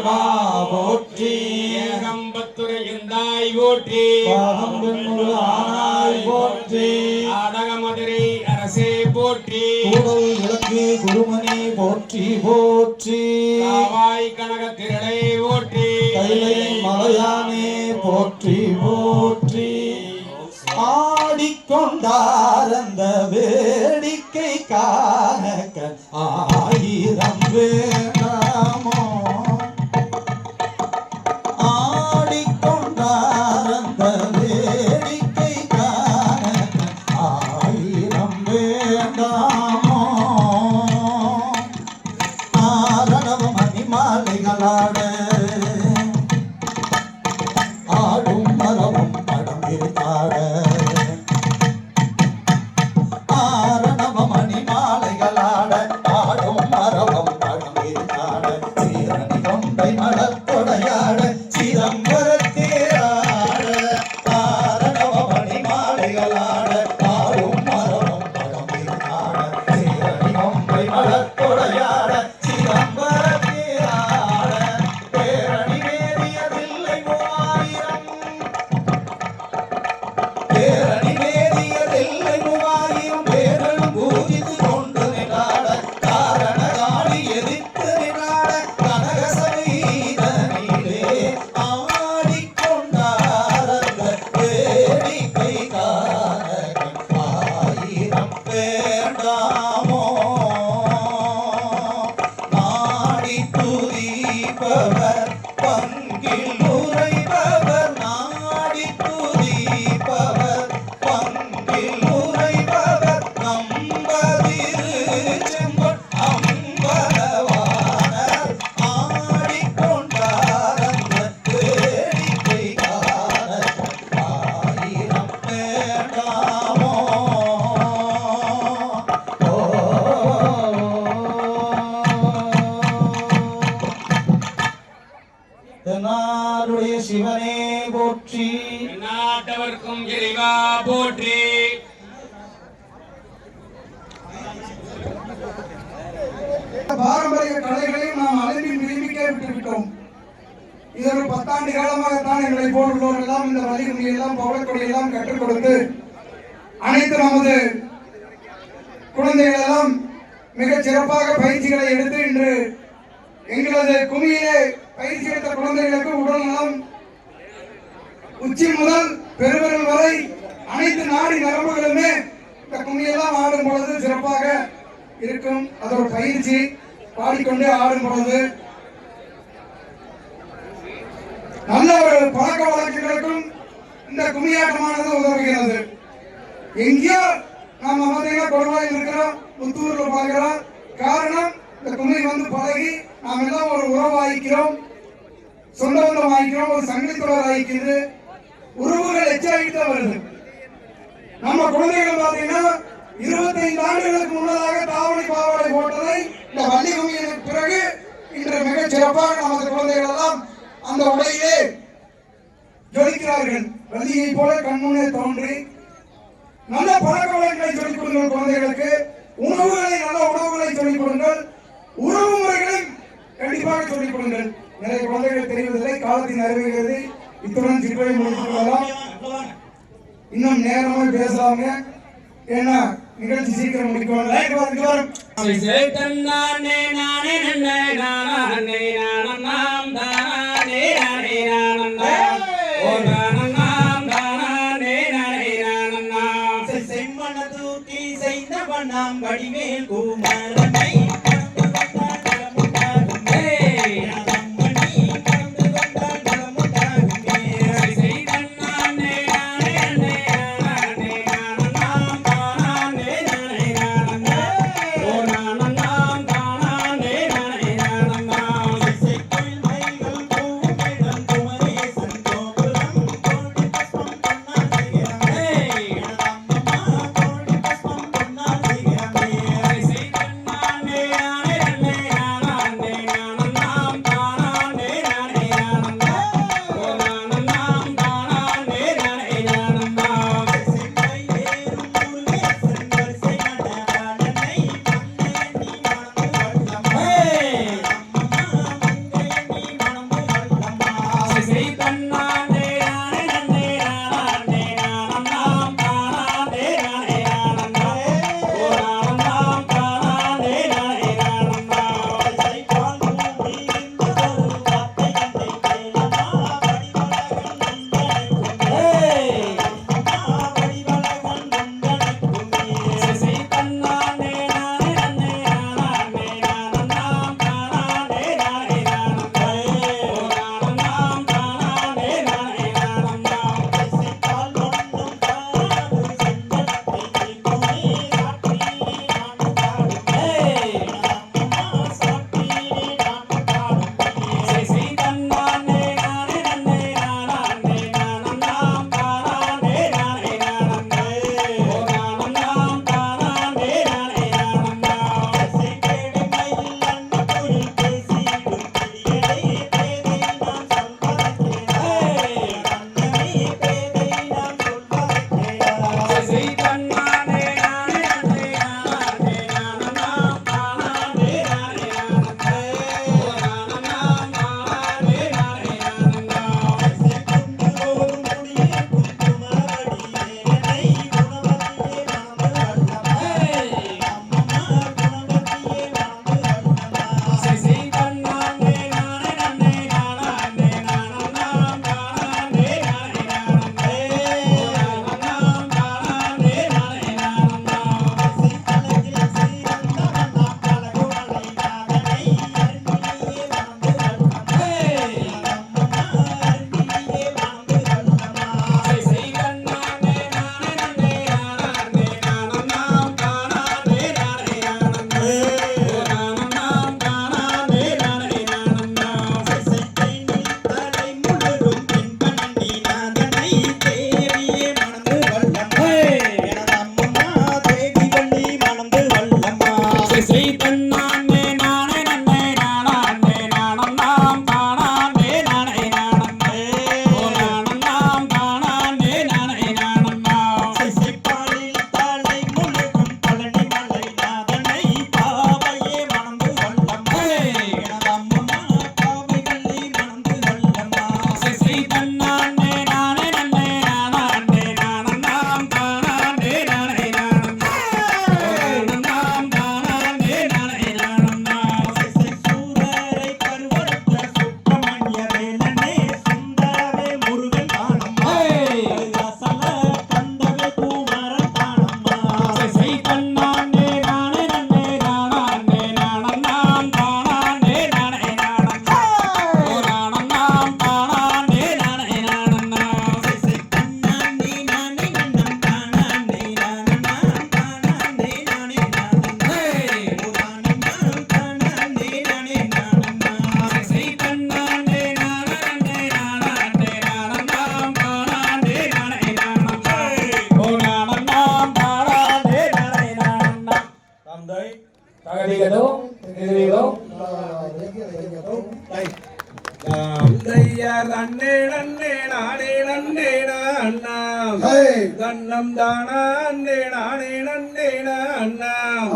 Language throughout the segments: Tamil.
முருகா போற்றி ஏகம்பத்துரையந்தாய் போற்றி ஆனாய் போற்றி ஆடக மதுரை அரசே போற்றி கூடல் விளக்கு குருமணி போற்றி போற்றி காவாய் கனக திரளை போற்றி கைலை மலையானே போற்றி போற்றி ஆடிக்கொண்டார் அந்த வேடிக்கை காண ஆயிரம் வேண்டாமோ ஆடிக்கொண்டார் அந்த வேடிக்கை காண ஆயிரம் வேண்டாமோ ஆரணவ மணிமாலைகளாட ஆடும் மரமும் படம் இருக்காட ஆரணவ மணிமாலைகளாட ஆடும் மரமும் படம் இருக்காட சீரணி கொண்டை மலத்தொடையாட சிதம்பரத்தேராட ஆரணவ மணிமாலைகளாட ஆடும் மரமும் படம் இருக்காட சீரணி கொண்டை மலத்தொடையாட சிதம்பரத்தேராட பேரணி வேதியதில்லை பேரணி வேதியதில்லை 3000 பேரனும் பூஜித்து கொண்டு நின்றாட காரண காளி எதிர்த்து நின்றாட கனக சமீதனிலே ஆடிக்கொண்டார் அந்த வேடிக்கை காண ஆயிரம் வேண்டாமோ நாடி துதிப்பவர் பங்கில் உரைபவர் நாடி துதிப்பவர் பங்கில் உரைபவர் நம்பதிரு செம்பொன் அம்பலவாணர் ஆடிக்கொண்டார் அந்த வேடிக்கை காண ஆயிரம் வேண்டாமோ தென்னாருடைய சிவனே போற்றி நாட்டவர்க்கும் இறைவா போற்றி பாரம்பரிய கலைகளையும் நாம் அழுவி நிரூபிக்க விட்டுவிட்டோம். இது ஒரு 10 ஆண்டு காலமாகத்தான் எங்களை போலுள்ளோர் எல்லாம் இந்த வழிமுறை எல்லாம் பவளக்கொடி எல்லாம் கற்றுக் கொடுத்து அனைத்து நமது குழந்தைகள் எல்லாம் மிகச் சிறப்பாக பயிற்சிகளை எடுத்து இன்று எங்களது குமியிலே பயிற்சி எடுத்த குழந்தைகளுக்கு உடல்நலம் உச்சி முதல் பெருவிரல் வரை அனைத்து நாடி நரம்புகளுமே இந்த குமியெல்லாம் ஆடும் பொழுது சிறப்பாக இருக்கும். அது ஒரு பயிற்சி. பாடிக்கொண்டே ஆடும் பொழுது நல்ல ஒரு பழக்க வழக்கங்களுக்கும் இந்த கும்மியாட்டமானது உதவுகிறது. எங்கேயோ நாம் பார்த்தீங்கன்னா கொடுவாயில் இருக்கிறோம், புத்தூர்ல பார்க்கிறோம். காரணம் இந்த கும்மி வந்து பழகி நாம் எல்லாம் ஒரு உறவாகிக்கிறோம், சொந்த பந்தம் ஆகிக்கிறோம், ஒரு சங்கத்தொடர் ஆகிக்கிறது. உறவுகள் எச்சரிக்கை வருது. நம்ம குழந்தைகள் பார்த்தீங்கன்னா 25 ஆண்டுகளுக்கு முன்னதாக தாவணி பாவாடை போட்டதை இந்த வள்ளி கும்மியின் பிறகு இன்று மிக சிறப்பாக நமது குழந்தைகள் எல்லாம் அந்த உடையிலே ஜொலிக்கிறார்கள். வள்ளியை போல கண்முன்னே தோன்றி நல்ல பழக்க வழக்கங்களை சொல்லிக் கொடுங்கள். குழந்தைகளுக்கு உணவுகளை நல்ல உணவுகளை சொல்லிக் கொடுங்கள். உறவு முறைகளை கண்டிப்பாக சொல்லிக் கொடுங்கள். நிறைய குழந்தைகள் தெரிவதில்லை, காலத்தின் அறிவுகிறது. இத்துடன் சிற்றுரை முடித்துக் கொள்ளலாம். இன்னும் நேரமாக பேசலாங்க, ஏன்னா நிகழ்ச்சி சீக்கிரம் முடிக்கும். செம்மண தூக்கி செய்த வண்ணம் வடிவேல் குமரனை தகதிகதோ எதிரிகளோ தையார் அண்ணே நன்னே நானே நன்னே நான்னாம் கண்ணம் தானா அண்ணே நானே நன்னே நான்னாம்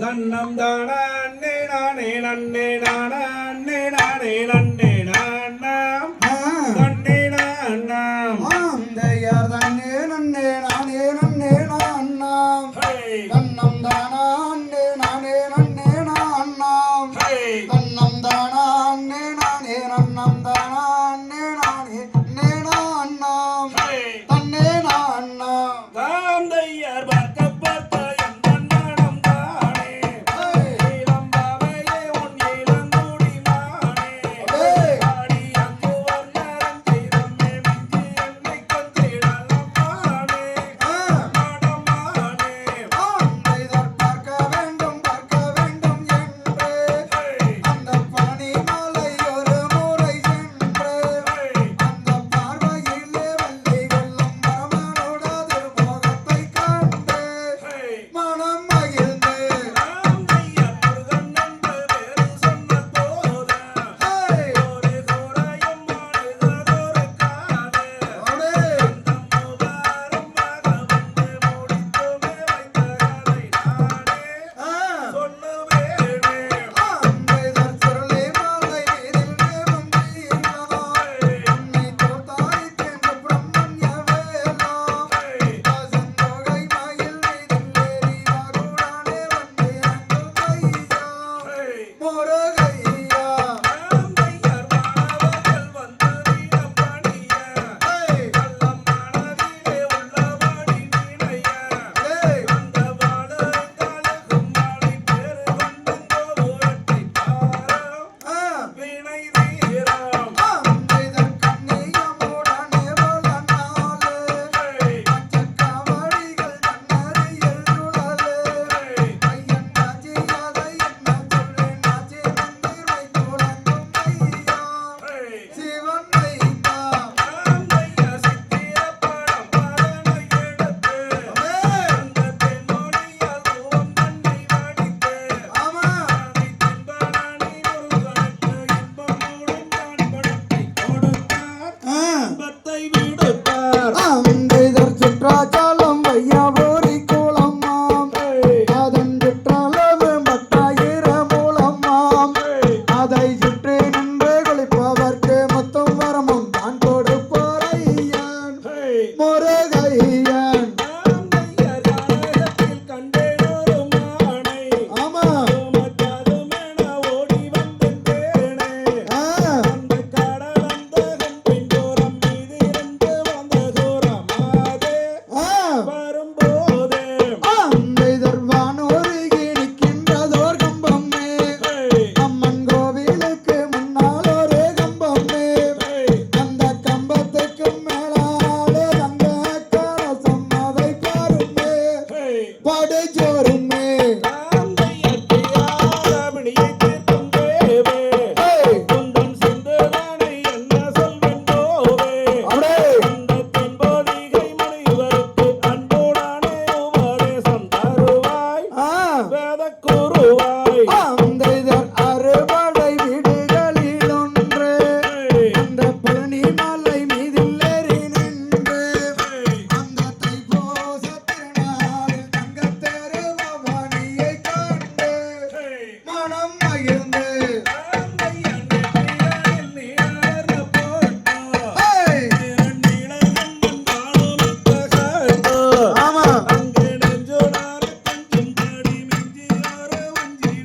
கண்ணம் தானா அண்ணே நானே நன்னே நானா அண்ணே நானே நன்னே நான்னாம் நன்னே நான்னாம் தையார் தன்னே நன்னே நானே நன்னே நான்னாம் கண்ணம் தானா அண்ணே நானே நன்னே நான்னாம் கண்ணம் தானா அண்ணே நானே நன்னம் தானா அண்ணே நானே நன்னே நான்னாம் தன்னே நான்னாம் தாம் தையார் பார்க்க பார்த்த என் தன்னடம் தானே இளம் பாவையே உன் இளங்குடி மானே ஆடி அங்கு வர்ணரம் செய்தம்மே மிஞ்சி என்னை கொஞ்சிடலம் மானே மடமானே தைதார் பார்க்க வேண்டும் என்று அந்த பனி மலை ஒரு முறை சென்று அந்த பார்வையிலே வள்ளி கொள்ளும் மரமனோட திருமுகத்தை கண்டு மனம் மகிழ்ந்து தாம் தையார் முருகன் என்று பேரு சொன்ன போது ஒரு சோராயம் மாடுததொரு காது அந்த முகாரம் மக வந்து முடித்துமே வைத்த கதை நானே சொல்லுவேனே தைதார் சுருளி மாலை வீதில் நேரும் தீர்ந்ததோ உன்னை தோத்தாய் சென்று பிரம்மண்ய வேலோ தாசன் தொகை மயில் வீதில் ஏறி வாகுடானே வந்து அங்கு கையா முருகையா தாம் தையார் மாணவர்கள் வந்து வீணம் பணிய கள்ளம் மனதிலே உள்ளபடி நினைய அந்த வாழங்காலுக்கும் மாலை பேரு வண்ணம் கோபுரத்தை பாரம் வினை தீரம் தைதார் கண்ணியமுடனே வளர்ந்தாலே பச்சைக்காவடிகள் தன்னறியல் சுடலே ஐயன் ராஜியாதை என்ன சொல்றேன் நாச்சி நந்திரை தொடங்கும் ஐயா சிவன் வைத்தா தாம் தையார் சித்திரப்படம் பதனை எடுத்து அந்த தென்மொழியால் பூவம் தன்னை வடித்து ஆமா அதை தென்பனானி முருகனுக்கு இன்பம் மூடும் தான் படத்தை கொடுத்தார் இன்பத்தை விடுத்தார் தைதார் சுற்றாச்சாலம் வையாபுரி குளமாம் அதன் சுற்றளவு 10,000 மூலமாம் அதை சுற்றி நின்று குளிப்பவர்க்கு மொத்தம் வரமும் தான் கொடுப்பாரையன் முருகையன் தாம் தையார் யானகத்தில் கண்டேனொரு மானை ஆமா உமக்கதுமென ஓடி வந்தேனே அந்த கடலந்தகன் பின்புறம் மீதிருந்து வந்த தூரமாதே வரும்போதே தைதார் வானோருகி நிற்கின்றதோர் கம்பமே அம்மன் கோவிலுக்கு முன்னால் ஒரு கம்பமே அந்த கம்பத்துக்கு மேலாலே தங்க கலசம் அதை பாருமே படுஜோருமே தாம் தையார் பிரியாரமணியை தீர்க்கும் தேவே குந்தன் சிந்துதானை என்ன சொல்வென் போவே அந்த தென்பொதிகை முனிவருக்கு அன்புடனே உபதேசம் தருவாய் வேதக்குருவாய் தைதார் அறுபடை வீடுகளில் ஒன்று அந்த பழனி மலை மீதில் ஏறி நின்று அந்த தைப்பூச திருநாளில் தங்கத்தேரு பவானியை கண்டு மனம் மகிழ்ந்து தாம் தையார் நெற்றியில் நீரார்ந்த போட்டு நிழகன் வாழுமித்த காட்டு ஆமா அங்கே நெஞ்சோடார கொஞ்சம் தாடி மிஞ்சியார வஞ்சி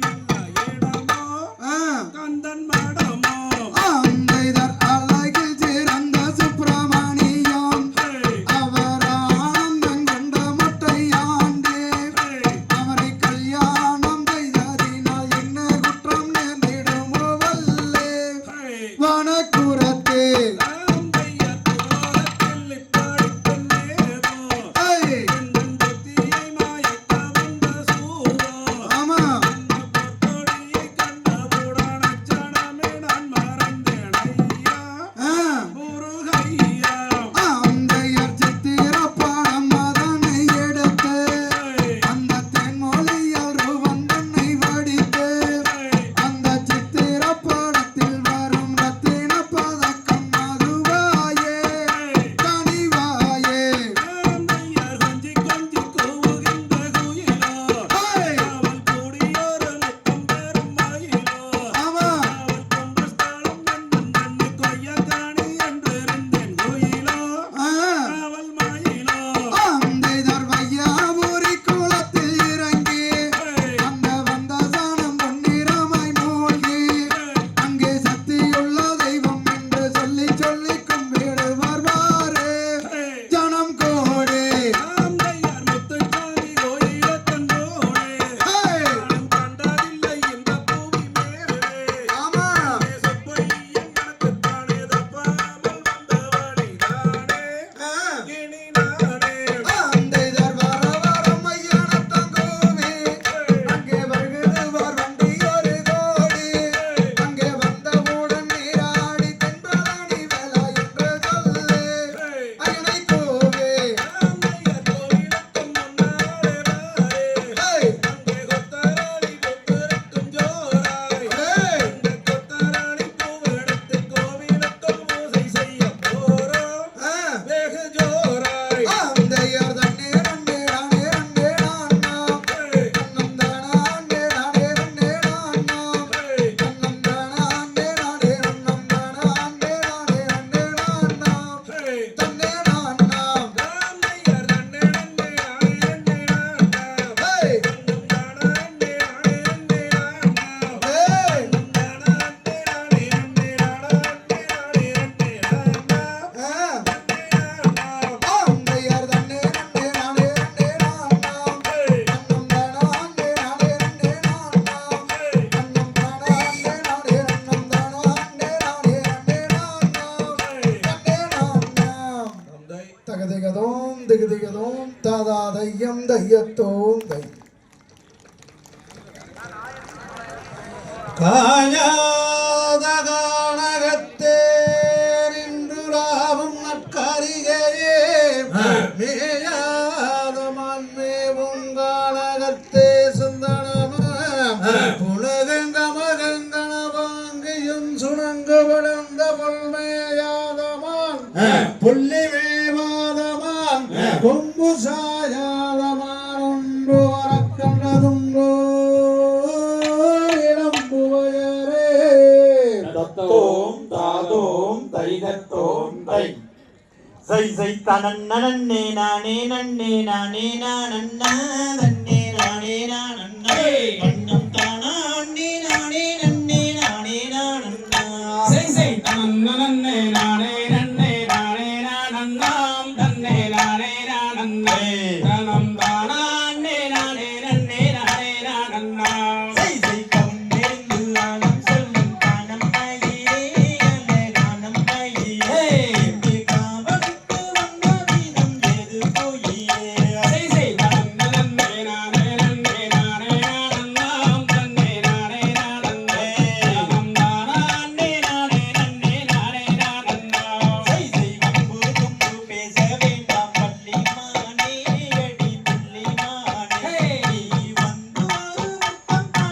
தையத்தோம் தை காயாத கானகத்தே நின்றுலாவும் நற்கரிகையே மேயாத மான்மேவும் கானகத்தே சிந்தனமாம் புலகங்கமகங்கணவாங்கியும் சுணங்கு வளர்ந்த பொல்மேயாதமான் புள்ளி வேவாதமான் கொம்பு சாயாதமான் ஒன்று வரக்கண்டதுண்டோ தத்தோம் தாதோம் தைதத்தோம் தை சை சை தனன்னே நானே நன்னே நானே நானன்னா நன்னே நானே நானன்னா அண்ணம் தானே நானே நன்னே நானே நானன்னா சை சை தனன்னே நானே நன்னே நானே நானன்னாம் தன்னே நானே நானன்னே தனம் தானே நானே நன்னே நானே நானன்னாம் சை சை கம்பேந்து ஆனம் சொல்லும் கானம் மயிலே அலே கானம் மயிலே காவலுக்கு வந்த வீரம் ஏது போயிலே சை சை தனன்னே நானே நன்னே நானே நானன்னாம் தன்னே நானே நானன்னே தனம் தானே நானே நன்னே நானே நானன்னாம் சை சை வம்பு தும்பு பேச வேண்டாம் பள்ளி மானே அடி புள்ளி மானே நீ வந்து ஒரு முத்தம்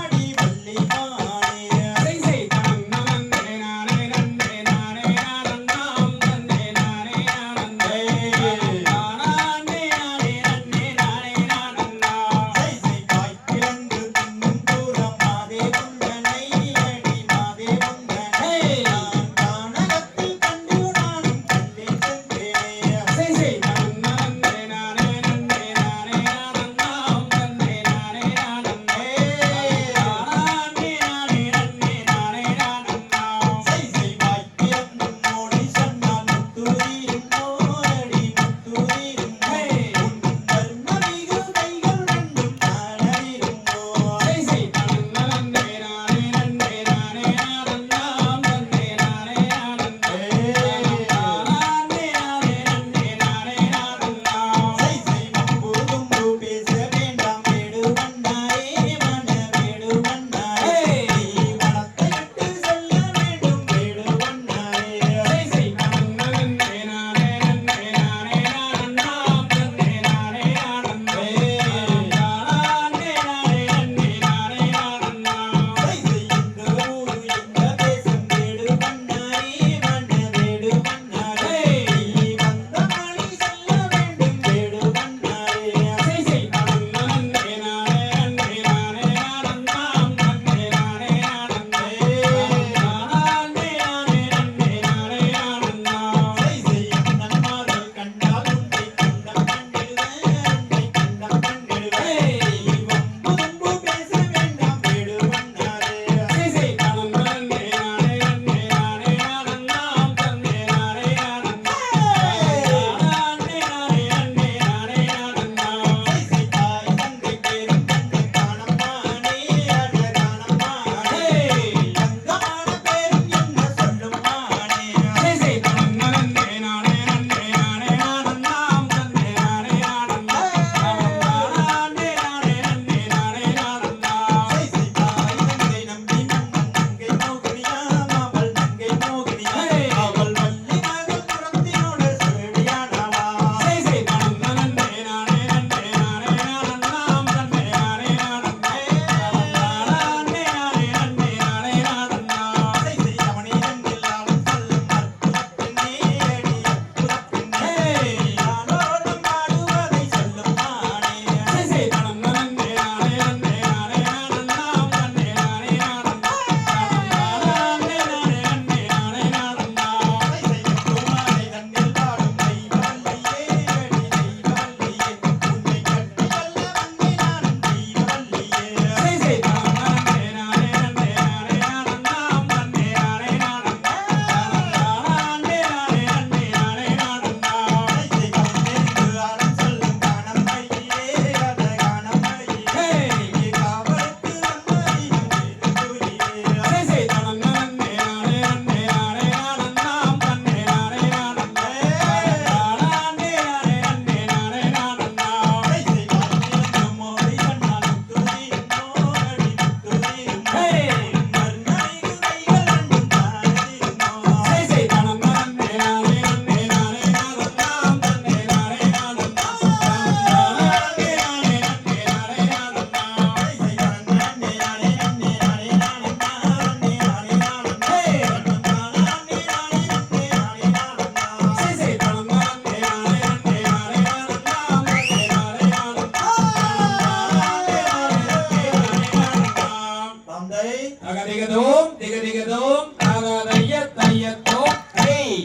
தகதிகதோம் திகதிகதோம் தாதாதைய தையத்தோம் ஹேய்.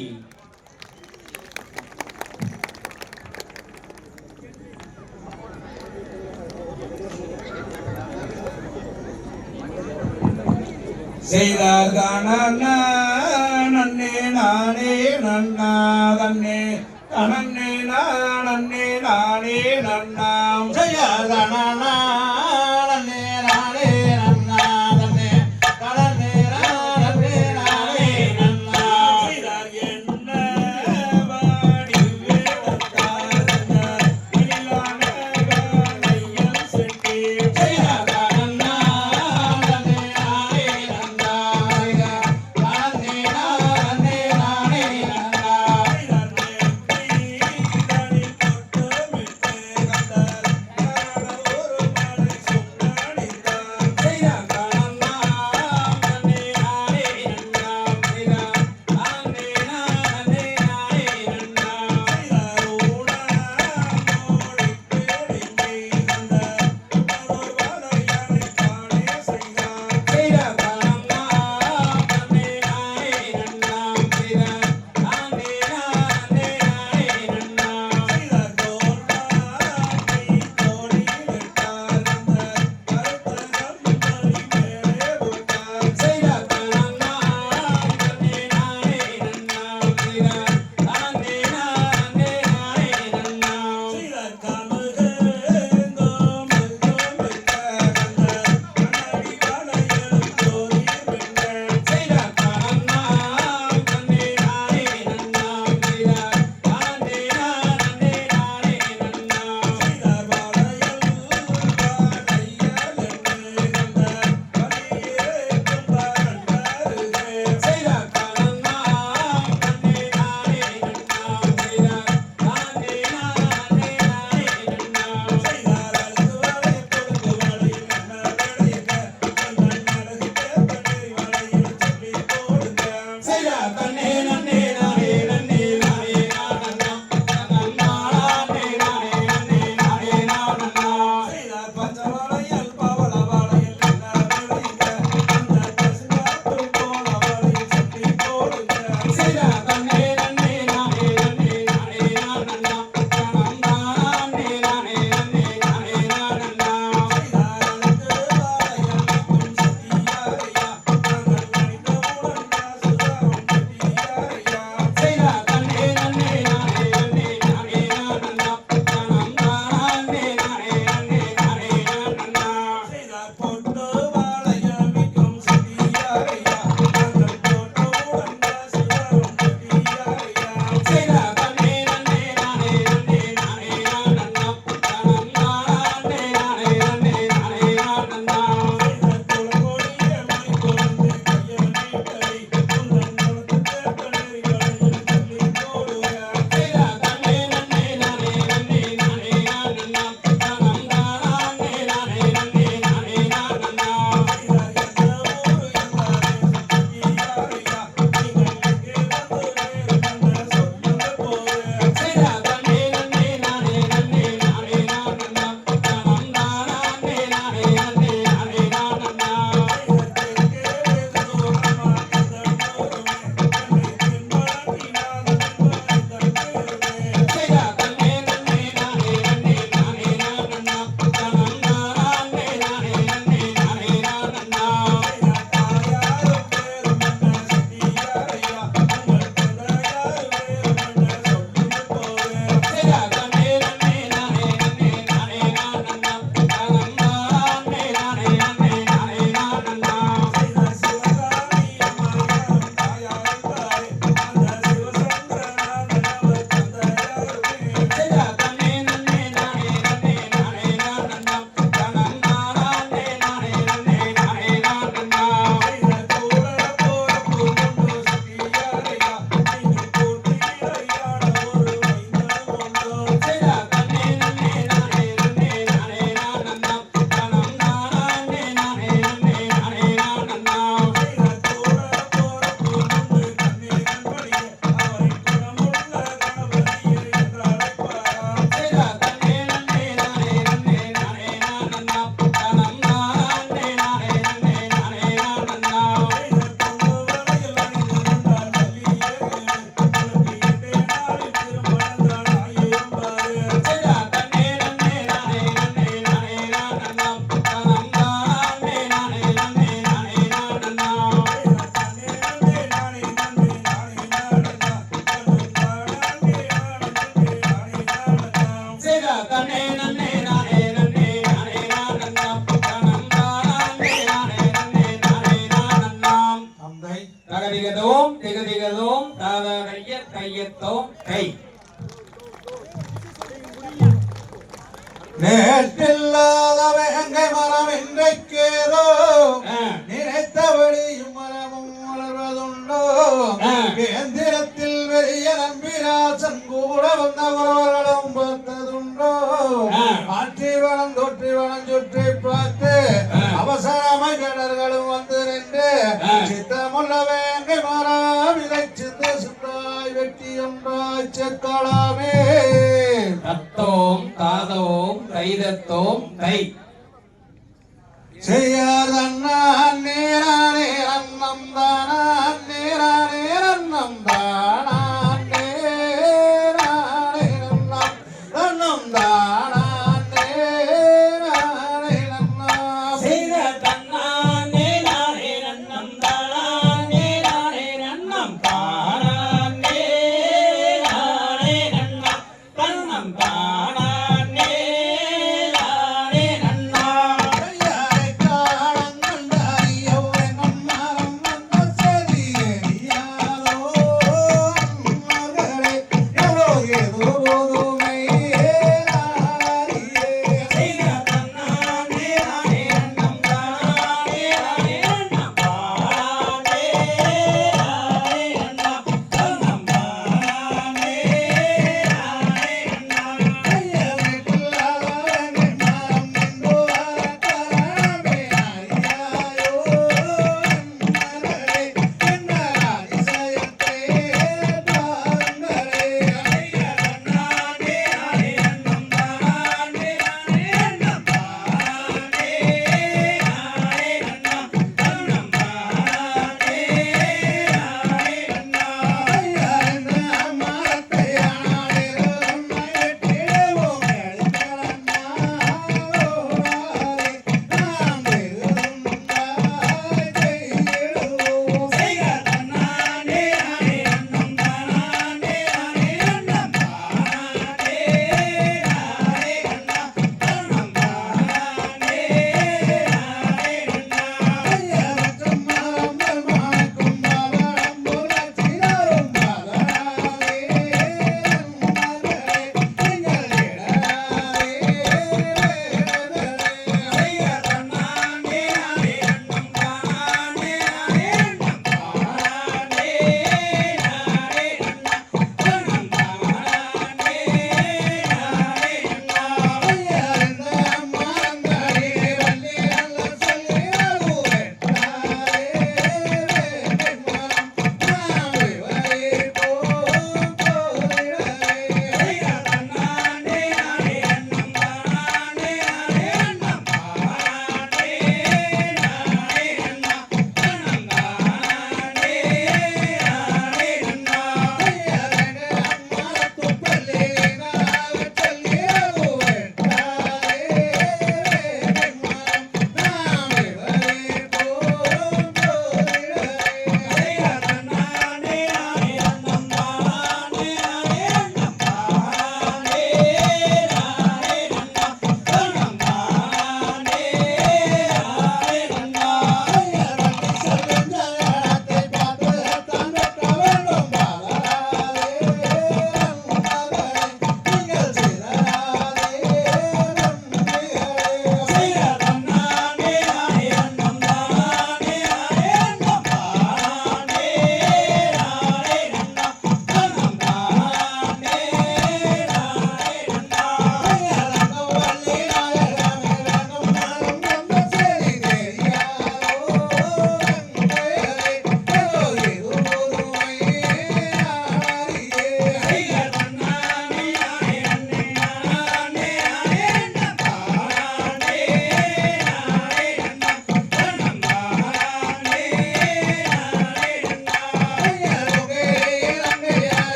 செய்தார் தானே நன்னே நானே நன்னா தன்னே தனன்னே நானே நானே நன்னாம் ஜெயதனனா நன்னே நானே நன்னா தன்னே தனனே நானே நானே நன்னா செய்தார் என்ன வாடி வேடத்தார் மணிலான கையல் செட்டி ஜெயதனனா நன்னே நானே நன்னா தனனே நானே நானே நன்னா செய்தார் நெற்றி தனி தொட்டு விட்டு கந்த தையத்தோம் கை. நேற்றில்லாத வேங்கை மரம் இன்றைக்கேதோ ஆ. நினைத்தபடியும் மரமும் வளர்வதுண்டோ ஆ. கேந்திரத்தில் பெரிய நம்பிராசன் கூட வந்தவர்களும் பார்த்ததுண்டோ ஆ. ஆற்றி வளம் தொற்றி வளம் சுற்றி பார்த்து ஆ. அவசரமாய் கடர்களும் வந்து நின்று ஆ. சித்தமுள்ள வேங்கை மரம் இதை சிந்து சித்தாய் வெட்டி ஒன்றாய் செக்கலாமே தத்தோம் தாதோம் தைதத்தோம் தை. செய்யாதண்ணான் நேரானே அன்னம் தானான் நேரானே அன்னம் தானான் நேரானே அன்னம் அன்னம் தானான் நேரானே அன்னம் செய்த தன்னானே நானே நன்னம் தானானே நானே நன்னம் தானானே நானே நன்னம் தன்னம் தானானே நானே நன்னம். கையாரைக்காய்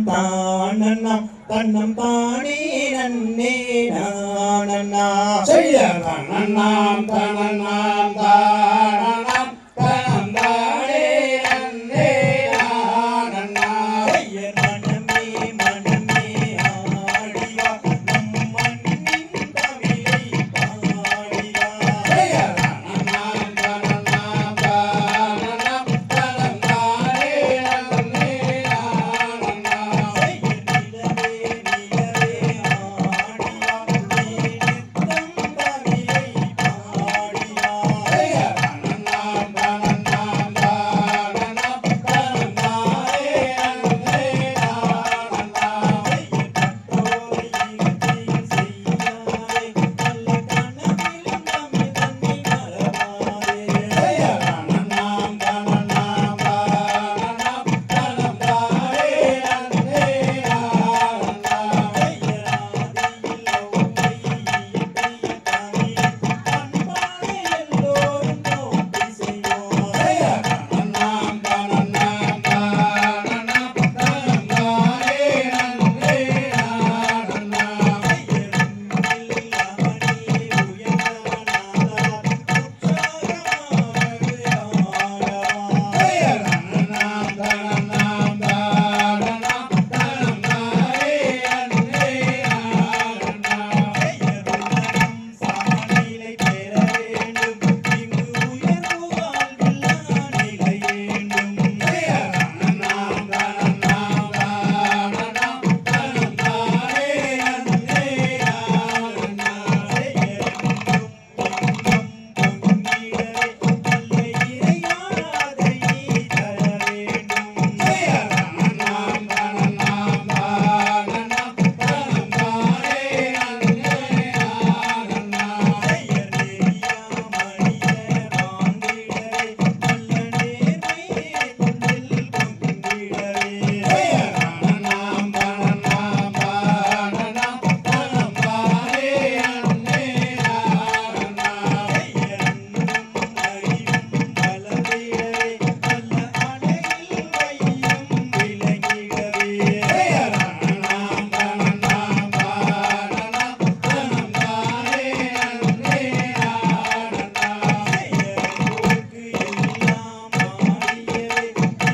தானண்ணம் தன்னம் தானே நன்னே நானண்ணா செய்ய தன்னண்ணாம் தனண்ணாம் தானண்ணாம் தனம் தானே நன்னே நானண்ணா செய்ய மனமே மனமே ஆடிவா நம் மண்ணின் தமிழை பாடிவா செய்ய தன்னண்ணாம் தனண்ணாம் தானண்ணாம் தனம் தானே நன்னே நானண்ணா செய்ய நிலவே நிலவே ஆடிவா நீ நித்தம் தமிழை பாடிவா செய்ய தன்னண்ணாம் தனண்ணாம் தானண்ணாம் தனம் தானே நன்னே நானண்ணா கட்டோரை இகழ்ச்சியில் செய்யாதே நல்ல கனவில் தமிழ் தன்னை மறவாதே செய்ய தன்னண்ணாம் தனண்ணாம் தானண்ணாம் தனம் தானே நன்னே நானண்ணா செய்யராதியில் ஒவ்வை இயற்கைய தமிழ் பண்பாடு எல்லோரும் நோக்கி செய்வோம் செய்ய தன்னண்ணாம் தனண்ணாம் தானண்ணாம் தனம் தானே நன்னே நானண்ணா செய்யருங்கில் அவனே உயர்ந்தானாதார் உற்சாகமாகவே ஆடவா செய்ய தன்னண்ணாம் தனண்ணாம் தானண்ணாம் தனம் தானே நன்னே நானண்ணா செய்யருலகம் சமநிலை பெற வேண்டும் இங்கு உயர்வு வாழ்வில் நிலை வேண்டும் செய்ய தன்னண்ணாம் தனண்ணாம் தானண்ணாம் தனம் தானே நன்னே நானண்ணா செய்யரெங்கும் இன்பம் பொங்கிடவே நல்ல இறையாராதை தர வேண்டும் செய்ய தன்னண்ணாம் தனண்ணாம் தானண்ணாம் தனம் தானே நன்னே நானண்ணா செய்யர் நெறியா மனித வாழ்ந்திடவே நல்ல நேர்மை தொண்டில் பொங்கிடவே செய்ய தன்னண்ணாம் தனண்ணாம் தானண்ணாம் தனம் தானே நன்னே நானண்ணா செய்யரன்னும் அறிவும் வளர்ந்திடவே நல்ல அழகில் வையம் விளங்கிடவே செய்ய தன்னண்ணாம் தனண்ணாம் தானண்ணாம் தனம் தானே நன்னே நானண்ணா செய்யறோர்க்கு எல்லாம் ஆடியவே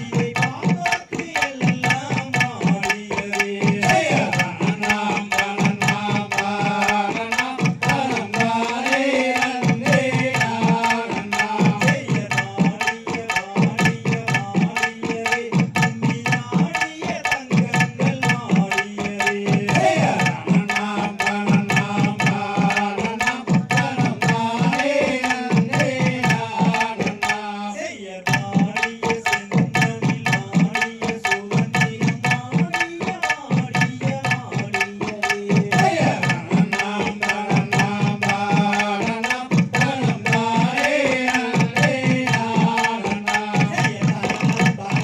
இதை பார்த்தாக்கு எல்லாம் ஆடியவே செய்ய தன்னண்ணாம் தனண்ணாம் தானண்ணாம் தனம் தானே நன்னே நானண்ணா செய்ய வாடிய வாடிய வாடியவே அன்னி ஆடிய தங்கங்கள் ஆடியவே செய்ய தன்னண்ணாம் தனண்ணாம் தானண்ணாம் தனம் தானே நன்னே நானண்ணா செய்ய வாடிய செந்தமிழ் ஆடிய சுதந்திரம் ஆடிய ஆடிய ஆடியவே செய்ய தன்னண்ணாம் தனண்ணாம் தானண்ணாம் தனம் தானே நன்னே நானண்ணா செய்ய தன்னண்ணாம் தனண்ணாம்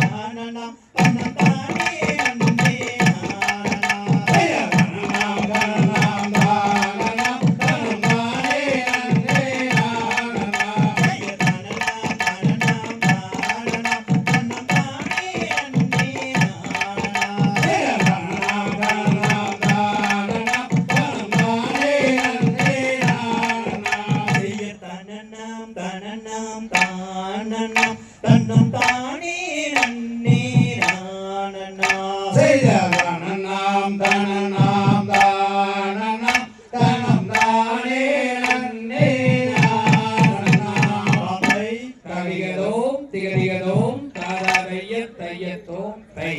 தானண்ணாம் தனம் தானே நன்னே நானண்ணா செய்ய தன்னண்ணாம் தனண்ணாம் தானண்ணாம் தனம் தானே நன்னே நானண்ணா செய்ய தன்னண்ணாம் தனண்ணாம் தானண்ணாம் தனம் தானே நன்னே நானண்ணா கரிகதோம் திகரிகதோம் தாதாதைய தையத்தோம் தை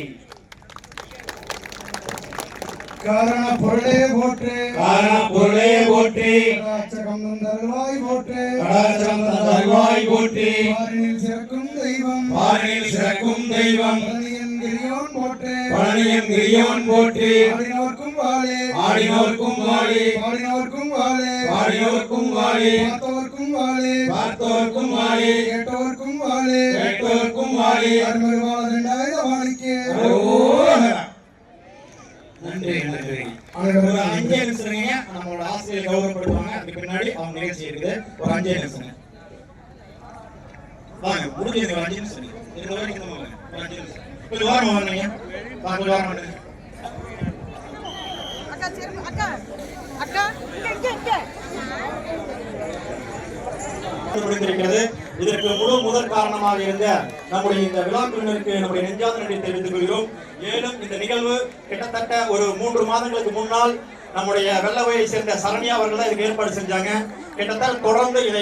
காரண பொருளே போற்று காரண பொருளே போற்றி கடாட்சகம் தந்தருள்வாய் போற்று கடாட்சம் தருவாய் போற்றி பாரினில் சிறக்கும் தெய்வம் பாரினில் சிறக்கும் தெய்வம் பழனியன் கிரியோன் போற்று பழனியன் கிரியோன் போற்றி ஆடினோர்க்கும் வாழே ஆடினோர்க்கும் வாழி பாடினோர்க்கும் வாழே பாடினோர்க்கும் வாழி பார்த்தோர்க்கும் வாழே பார்த்தோர்க்கும் வாழி கேட்டோர்க்கும் வாழே கேட்டோர்க்கும் வாழி அருமருவாள 2000 வாழிக்கு அரோகரா. நன்றி நன்றி அனைவரும் ஒரு 5 நிமிஷங்க நம்மளோட ஆசிரியர் கௌரவப்படுத்துவாங்க. அதுக்கு பின்னாடி அவங்க நிகழ்ச்சி இருக்குது. ஒரு 5 நிமிஷங்க. வாங்க முடிஞ்சது ஒரு 5 நிமிஷம். இந்த வரைக்கும் தான் வாங்க. ஒரு 5 நிமிஷம். கொஞ்சம் வாரம் வாங்க. கொஞ்சம் வாரம் பண்ணுங்க. முடிந்திருக்கிறது. இதற்கு முதற் காரணமாக இருந்த நம்முடைய இந்த விழாக்குழுவினருக்கு நம்முடைய நெஞ்சார்ந்த நன்றி தெரிவித்துக் கொள்கிறோம். மேலும் இந்த நிகழ்வு கிட்டத்தட்ட ஒரு 3 மாதங்களுக்கு முன்னால் நம்முடைய வெள்ளவையை சேர்ந்த சரண்யா அவர்கள் தான் இதுக்கு ஏற்பாடு செஞ்சாங்க. கிட்டத்தட்ட தொடர்ந்து இதை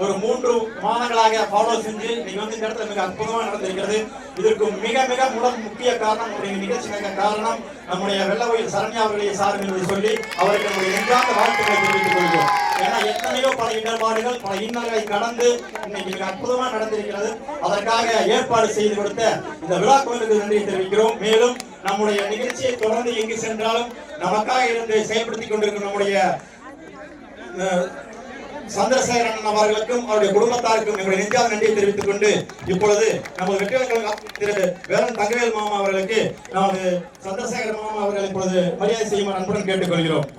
ஒரு 3 மாதங்களாக ஃபாலோ செஞ்சு இன்னைக்கு இந்த இடத்துல மிக அற்புதமாக நடந்திருக்கிறது. இதற்கு மிக மிக முக்கிய காரணம் நம்முடைய நிகழ்ச்சி காரணம் நம்முடைய வெள்ளவையில் சரண்யா அவர்களை சாரும் என்று சொல்லி அவருக்கு நம்முடைய நெஞ்சார்ந்த வாழ்த்துக்களை தெரிவித்துக் கொள்கிறோம். ஏன்னா எத்தனையோ பல இடர்பாடுகள் பல இன்னல்களை கடந்து இன்னைக்கு மிக அற்புதமாக நடந்திருக்கிறது. அதற்காக ஏற்பாடு செய்து கொடுத்த இந்த விழாக்குழுவிற்கு நன்றி தெரிவிக்கிறோம். மேலும் நம்முடைய நிகழ்ச்சியை தொடர்ந்து எங்கு சென்றாலும் நமக்காக இருந்து செயல்படுத்திக் கொண்டிருக்கும் நம்முடைய சந்திரசேகரன் அவர்களுக்கும் அவருடைய குடும்பத்தாருக்கும் எங்களுடைய நெஞ்சார்ந்த நன்றியை தெரிவித்துக் கொண்டு இப்பொழுது நமது வெற்றியாளர்கள் திரு வேலன் தங்கவேல் மாமா அவர்களுக்கு நமது சந்திரசேகர் மாமா அவர்கள் இப்பொழுது மரியாதை செய்யுமாறு அன்புடன் கேட்டுக்கொள்கிறோம்.